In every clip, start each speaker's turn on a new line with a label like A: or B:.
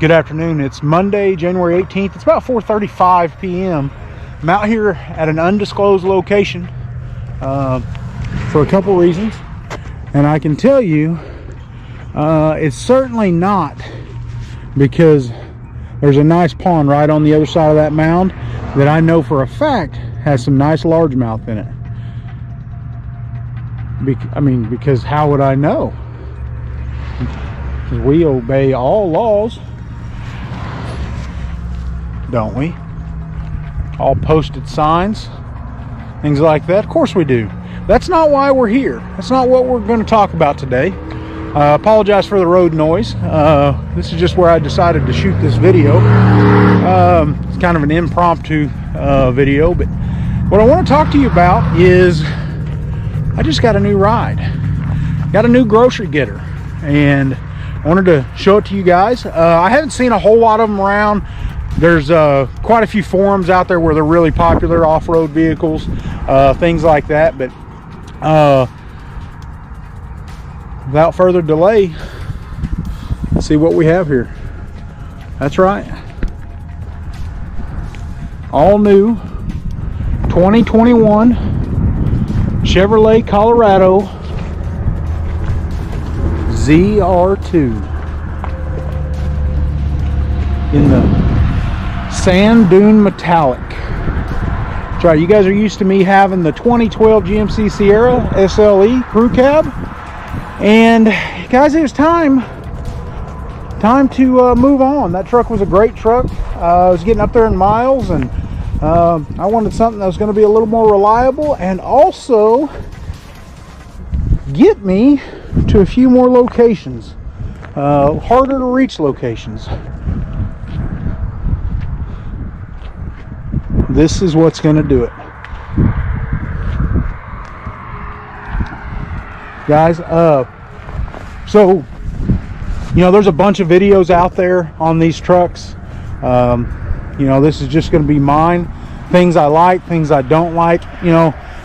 A: Good afternoon. It's Monday, January 18th. It's about 4:35 p.m. I'm out here at an undisclosed location for a couple reasons, and I can tell you it's certainly not because there's a nice pond right on the other side of that mound that I know for a fact has some nice largemouth in it. Because how would I know? Because we obey all laws, don't we? All posted signs, things like that. Of course we do. That's not why we're here. That's not what we're going to talk about today. Apologize for the road noise. This is just where I decided to shoot this video. It's kind of an impromptu video, but what I want to talk to you about is I just got a new ride. Got a new grocery getter, and I wanted to show it to you guys. I haven't seen a whole lot of them around. There's quite a few forums out there where they're really popular, off-road vehicles, things like that. But without further delay, let's see what we have here. That's right. All new 2021 Chevrolet Colorado ZR2 in the sand dune metallic. That's right. You guys are used to me having the 2012 GMC Sierra SLE crew cab, and guys, it was time to move on. That truck was a great truck. I was getting up there in miles, and I wanted something that was going to be a little more reliable and also get me to a few more locations, harder to reach locations. This is what's going to do it, guys. So there's a bunch of videos out there on these trucks. This is just going to be mine, things I like, things I don't like.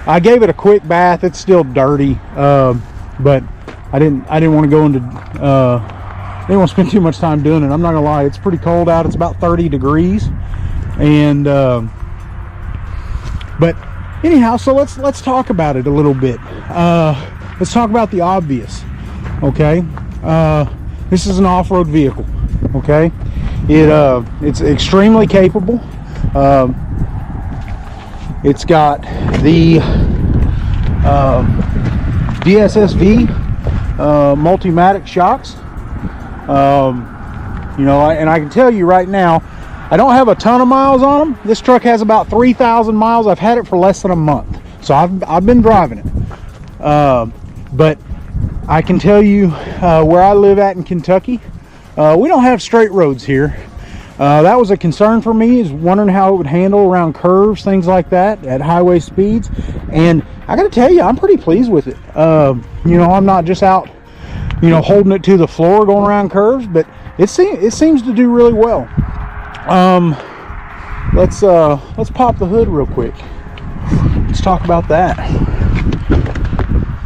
A: I gave it a quick bath. It's still dirty, but I didn't want to go into I didn't want to spend too much time doing it. I'm not gonna lie, it's pretty cold out. It's about 30 degrees, and but anyhow, so let's talk about it a little bit. Let's talk about the obvious. Okay, this is an off-road vehicle. Okay, it's extremely capable. It's got the DSSV Multimatic shocks. And I can tell you right now, I don't have a ton of miles on them. This truck has about 3,000 miles. I've had it for less than a month, so I've been driving it. But I can tell you, where I live at in Kentucky, we don't have straight roads here. That was a concern for me, is wondering how it would handle around curves, things like that, at highway speeds. And I got to tell you, I'm pretty pleased with it. I'm not just out, holding it to the floor going around curves, but it seems to do really well. Let's pop the hood real quick. Let's talk about that.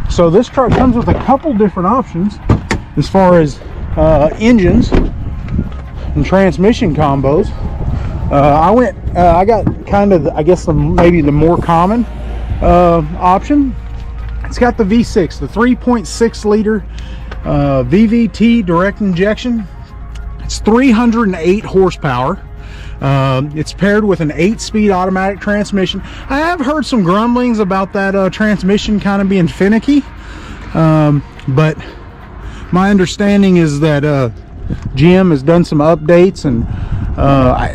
A: So this truck comes with a couple different options as far as engines and transmission combos. I got kind of, I guess, maybe the more common option. It's got the V6, the 3.6 liter VVT direct injection. It's 308 horsepower. It's paired with an 8-speed automatic transmission. I have heard some grumblings about that transmission kind of being finicky, but my understanding is that GM has done some updates, and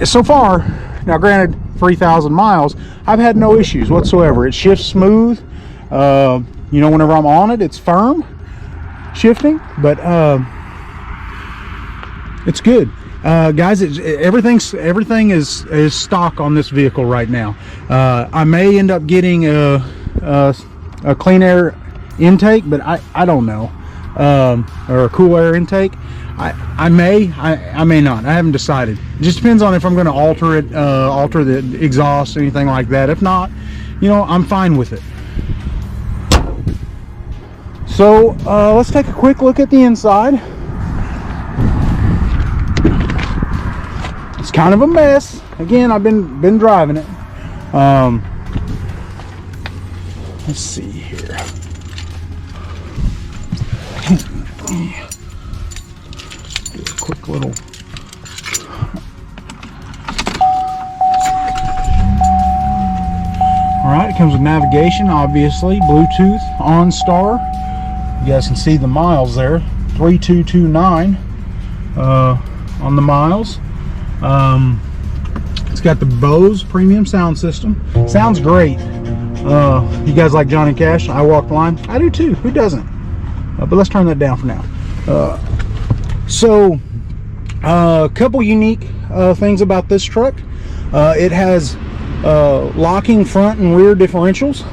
A: so far, now granted 3,000 miles, I've had no issues whatsoever. It shifts smooth. Whenever I'm on it, it's firm shifting, but it's good. Guys, everything is stock on this vehicle right now. I may end up getting a clean air intake, but I don't know, or a cool air intake. I may not. I haven't decided. It just depends on if I'm going to alter it, alter the exhaust, anything like that. If not, I'm fine with it. So let's take a quick look at the inside. kind of a mess. Again, I've been driving it. Let's see here. Do a quick little. All right, it comes with navigation, obviously, Bluetooth, OnStar. You guys can see the miles there, 3229 on the miles. It's got the Bose premium sound system. Sounds great. You guys like Johnny Cash? I Walk the Line. I do too. Who doesn't? But let's turn that down for now. So, a couple unique things about this truck. It has locking front and rear differentials.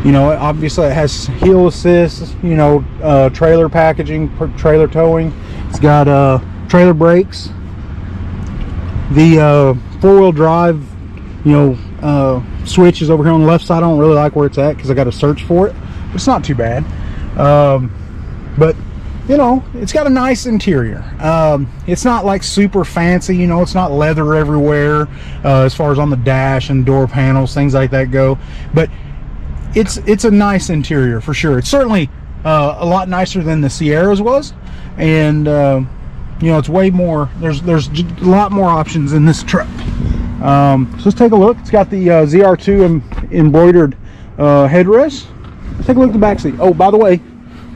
A: You know, obviously it has heel assist, you know, trailer packaging, trailer towing. It's got trailer brakes. The four-wheel drive, you know, switch is over here on the left side. I don't really like where it's at because I got to search for it. But it's not too bad. But you know, it's got a nice interior. It's not like super fancy, you know, it's not leather everywhere as far as on the dash and door panels, things like that go. But it's a nice interior for sure. It's certainly a lot nicer than the Sierra's was, and you know, it's way more. There's a lot more options in this truck. So let's take a look. It's got the ZR2 embroidered headrest. Let's take a look at the back seat. Oh, by the way,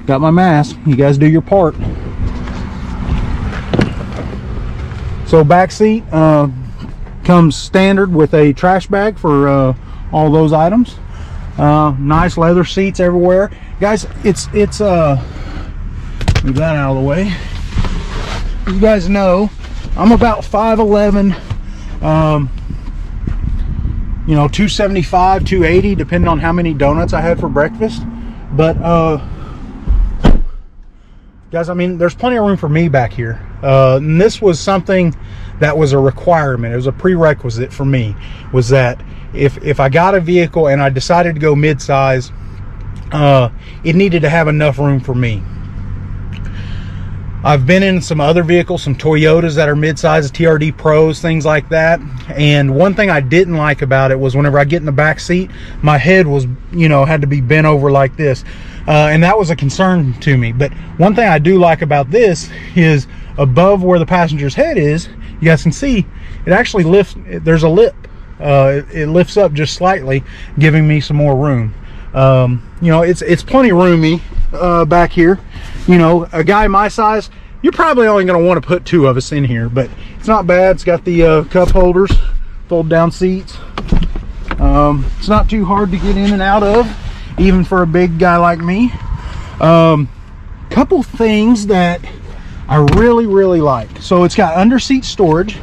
A: got my mask. You guys do your part. So back seat comes standard with a trash bag for all those items. Nice leather seats everywhere, guys. It's move that out of the way. You guys know I'm about 5'11", you know, 275, 280, depending on how many donuts I had for breakfast. But guys, I mean, there's plenty of room for me back here. And this was something that was a requirement. It was a prerequisite for me, was that if I got a vehicle and I decided to go mid-size, it needed to have enough room for me. I've been in some other vehicles, some Toyotas that are mid-size, TRD Pros, things like that. And one thing I didn't like about it was whenever I get in the back seat, my head was, you know, had to be bent over like this. And that was a concern to me. But one thing I do like about this is above where the passenger's head is, you guys can see it actually lifts. There's a lip. It lifts up just slightly, giving me some more room. You know, it's plenty roomy back here. You know, a guy my size, you're probably only going to want to put two of us in here, but it's not bad. It's got the cup holders, fold down seats. It's not too hard to get in and out of, even for a big guy like me. Couple things that I really like. So it's got under seat storage.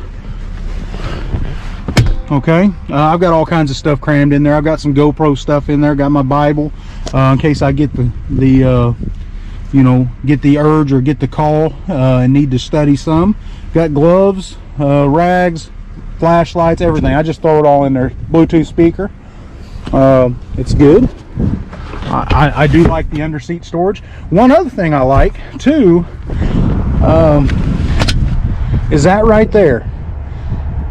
A: Okay, I've got all kinds of stuff crammed in there. I've got some GoPro stuff in there. Got my Bible in case I get the you know, get the urge or get the call and need to study some. Got gloves, rags, flashlights, everything. I just throw it all in there. Bluetooth speaker. It's good. I do like the under seat storage. One other thing I like too is that right there.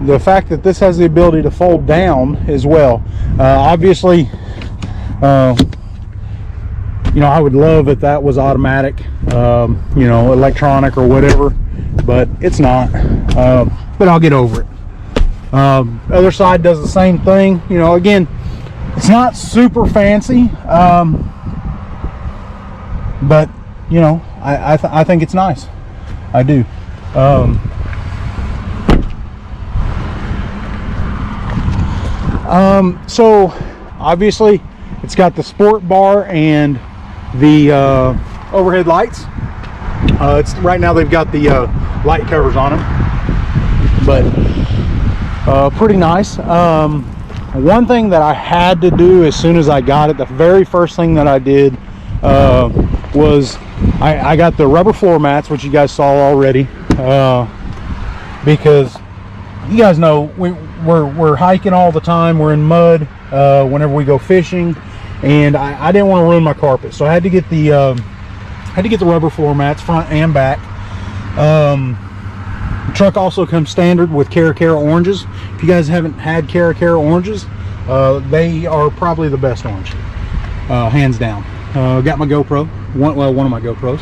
A: The fact that this has the ability to fold down as well. Obviously, you know, I would love if that was automatic, you know, electronic or whatever, but it's not. But I'll get over it. Other side does the same thing. You know, again, it's not super fancy, but you know, I think it's nice. I do. So obviously it's got the sport bar and the overhead lights. It's right now they've got the light covers on them, but pretty nice. One thing that I had to do as soon as I got it, the very first thing that I did was I got the rubber floor mats, which you guys saw already, because you guys know we're hiking all the time. We're in mud whenever we go fishing, and I didn't want to ruin my carpet, so I had to get the rubber floor mats, front and back. The truck also comes standard with Cara oranges. If you guys haven't had Cara oranges, they are probably the best orange, hands down. Got my GoPro, one of my GoPros.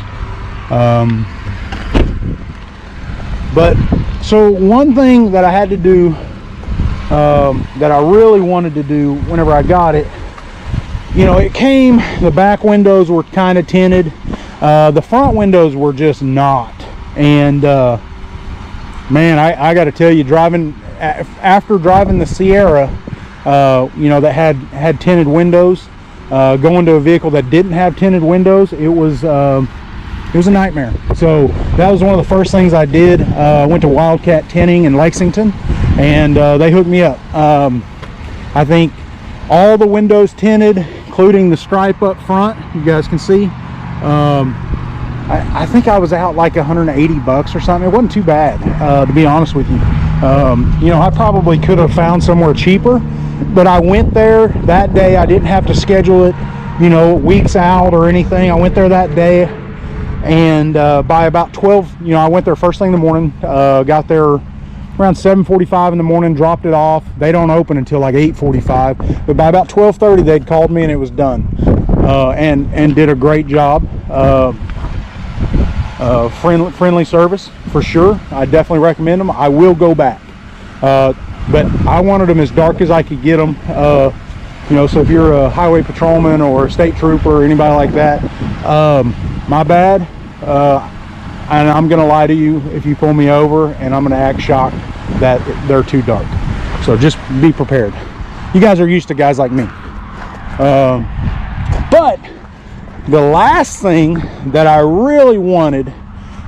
A: But so one thing that I had to do, that I really wanted to do whenever I got it, you know, it came, the back windows were kind of tinted, the front windows were just not. And man, I got to tell you, after driving the Sierra, you know, that had tinted windows, going to a vehicle that didn't have tinted windows, it was a nightmare. So that was one of the first things I did. Went to Wildcat Tinting in Lexington, and they hooked me up. I think all the windows tinted, including the stripe up front, you guys can see. I think I was out like 180 bucks or something. It wasn't too bad, to be honest with you. You know, I probably could have found somewhere cheaper, but I went there that day. I didn't have to schedule it, you know, weeks out or anything. I went there that day, and by about 12, you know, I went there first thing in the morning, got there around 7:45 in the morning, dropped it off. They don't open until like 8:45, but by about 12:30 they'd called me and it was done, and did a great job. Friendly service for sure. I definitely recommend them. I will go back, but I wanted them as dark as I could get them. You know, so if you're a highway patrolman or a state trooper or anybody like that, my bad, and I'm gonna lie to you if you pull me over, and I'm gonna act shocked that they're too dark. So just be prepared. You guys are used to guys like me. But the last thing that I really wanted,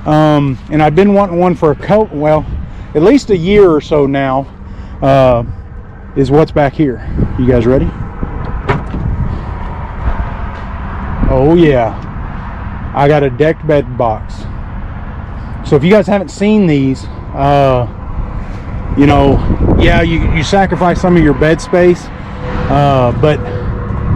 A: and I've been wanting one for at least a year or so now, is what's back here. You guys ready? Oh yeah, I got a decked bed box. So if you guys haven't seen these, you know, yeah, you sacrifice some of your bed space, but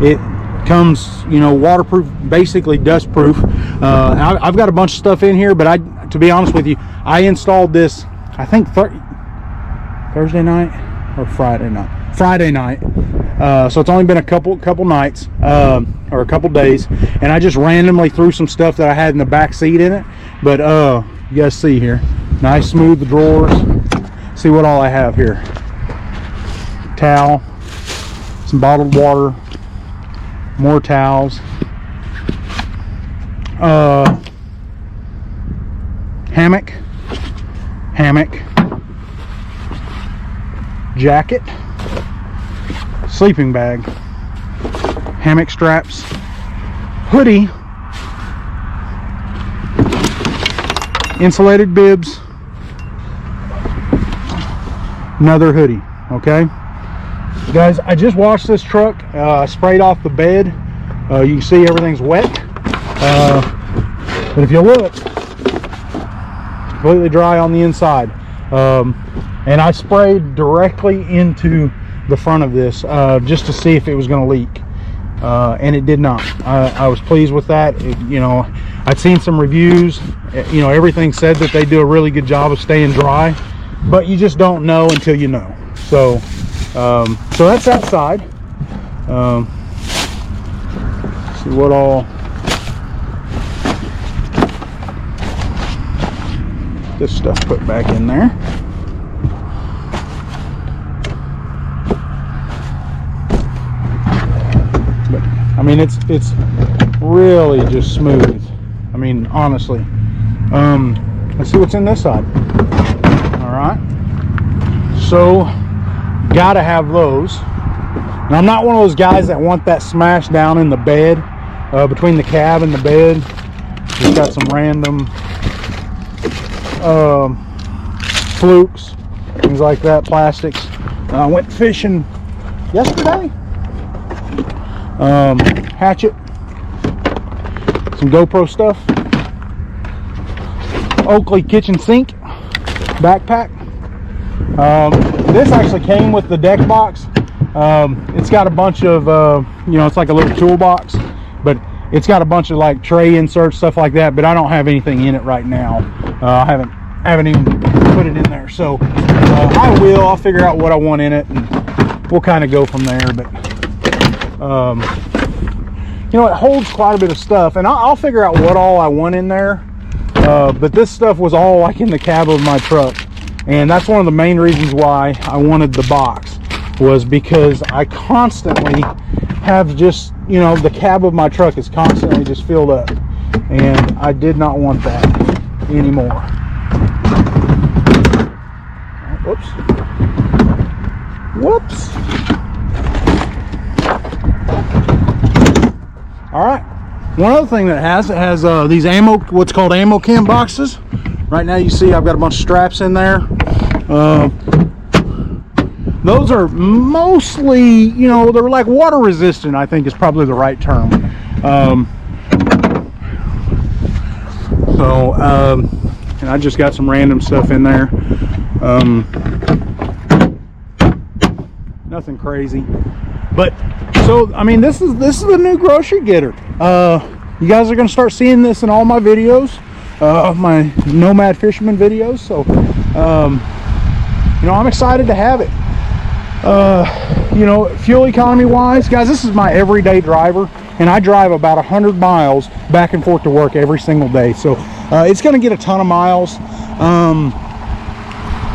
A: it comes, you know, waterproof, basically dust proof. I've got a bunch of stuff in here, but to be honest with you, I installed this, I think Thursday night or Friday night. So it's only been a couple nights, or a couple days, and I just randomly threw some stuff that I had in the back seat in it. But you guys see here, nice smooth drawers. See what all I have here: towel, some bottled water, more towels, hammock, jacket, sleeping bag, hammock straps, hoodie, insulated bibs, another hoodie. Okay, guys, I just washed this truck, sprayed off the bed. You can see everything's wet, but if you look, it's completely dry on the inside. And I sprayed directly into the front of this, just to see if it was going to leak, and it did not. I was pleased with that. You know, I'd seen some reviews, you know, everything said that they do a really good job of staying dry, but you just don't know until you know. So so that's that side. See what all this stuff put back in there. But I mean, it's really just smooth. I mean, honestly. Let's see what's in this side. All right. So, gotta have those. Now, I'm not one of those guys that want that smashed down in the bed, between the cab and the bed. Just got some random flukes, things like that, plastics. I went fishing yesterday. Hatchet, some GoPro stuff, Oakley kitchen sink, backpack. This actually came with the deck box. It's got a bunch of, you know, it's like a little toolbox, but it's got a bunch of like tray inserts, stuff like that, but I don't have anything in it right now. I haven't even put it in there. So I'll figure out what I want in it, and we'll kind of go from there. But you know, it holds quite a bit of stuff, and I'll figure out what all I want in there. But this stuff was all like in the cab of my truck, and that's one of the main reasons why I wanted the box, was because I constantly have just, you know, the cab of my truck is constantly just filled up, and I did not want that anymore. Whoops. All right. One other thing that it has these ammo, what's called ammo can boxes. Right now you see I've got a bunch of straps in there. Those are mostly, you know, they're like water resistant, I think is probably the right term. And I just got some random stuff in there. Nothing crazy. But so I mean, this is the new grocery getter. You guys are going to start seeing this in all my videos, my Nomad Fisherman videos. So you know, I'm excited to have it. You know, fuel economy wise, guys, this is my everyday driver, and I drive about 100 miles back and forth to work every single day. So it's going to get a ton of miles,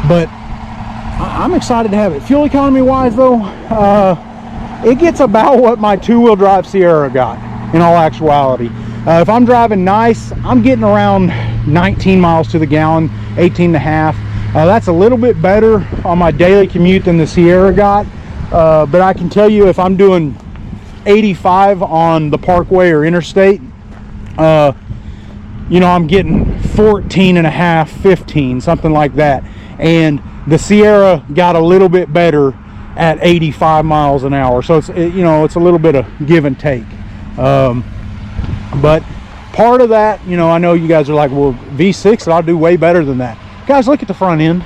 A: but I'm excited to have it. Fuel economy wise though, it gets about what my two-wheel drive Sierra got in all actuality. If I'm driving nice, I'm getting around 19 miles to the gallon, 18 and a half. That's a little bit better on my daily commute than the Sierra got, but I can tell you if I'm doing 85 on the Parkway or Interstate, you know, I'm getting 14 and a half, 15, something like that. And the Sierra got a little bit better at 85 miles an hour. So it's, you know, it's a little bit of give and take. But part of that, you know, I know you guys are like, well, V6, I'll do way better than that. Guys, look at the front end.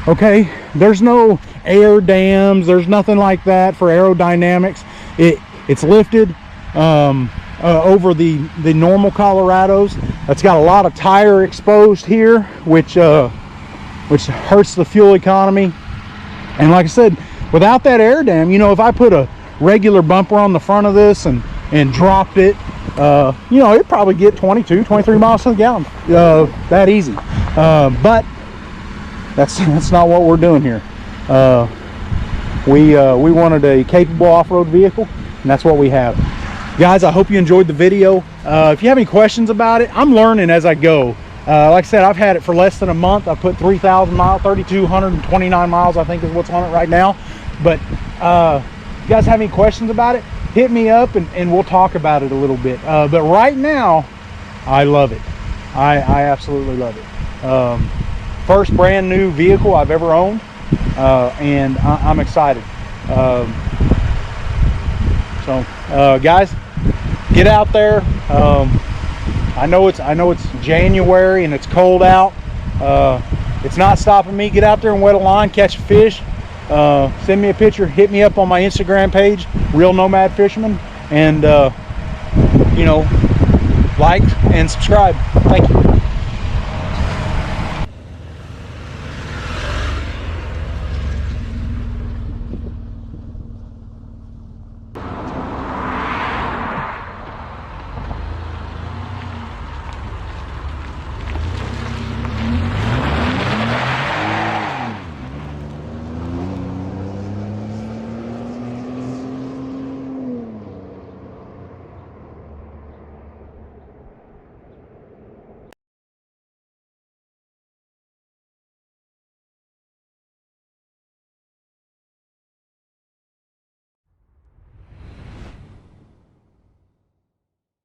A: Okay, there's no air dams, there's nothing like that for aerodynamics. It's lifted over the normal Colorados. It's got a lot of tire exposed here, which hurts the fuel economy. And like I said, without that air dam, you know, if I put a regular bumper on the front of this and dropped it, you know, it'd probably get 22, 23 miles to the gallon, that easy. But that's not what we're doing here. We wanted a capable off-road vehicle, and that's what we have. Guys, I hope you enjoyed the video. If you have any questions about it, I'm learning as I go. Like I said, I've had it for less than a month. I put 3,000 miles, 3,229 miles, I think is what's on it right now. But if you guys have any questions about it, hit me up and we'll talk about it a little bit. But right now, I love it. I absolutely love it. First brand new vehicle I've ever owned, and I'm excited. Guys, get out there. I know it's January and it's cold out. It's not stopping me. Get out there and wet a line, catch a fish. Send me a picture, hit me up on my Instagram page, Real Nomad Fisherman, and you know, like and subscribe. Thank you.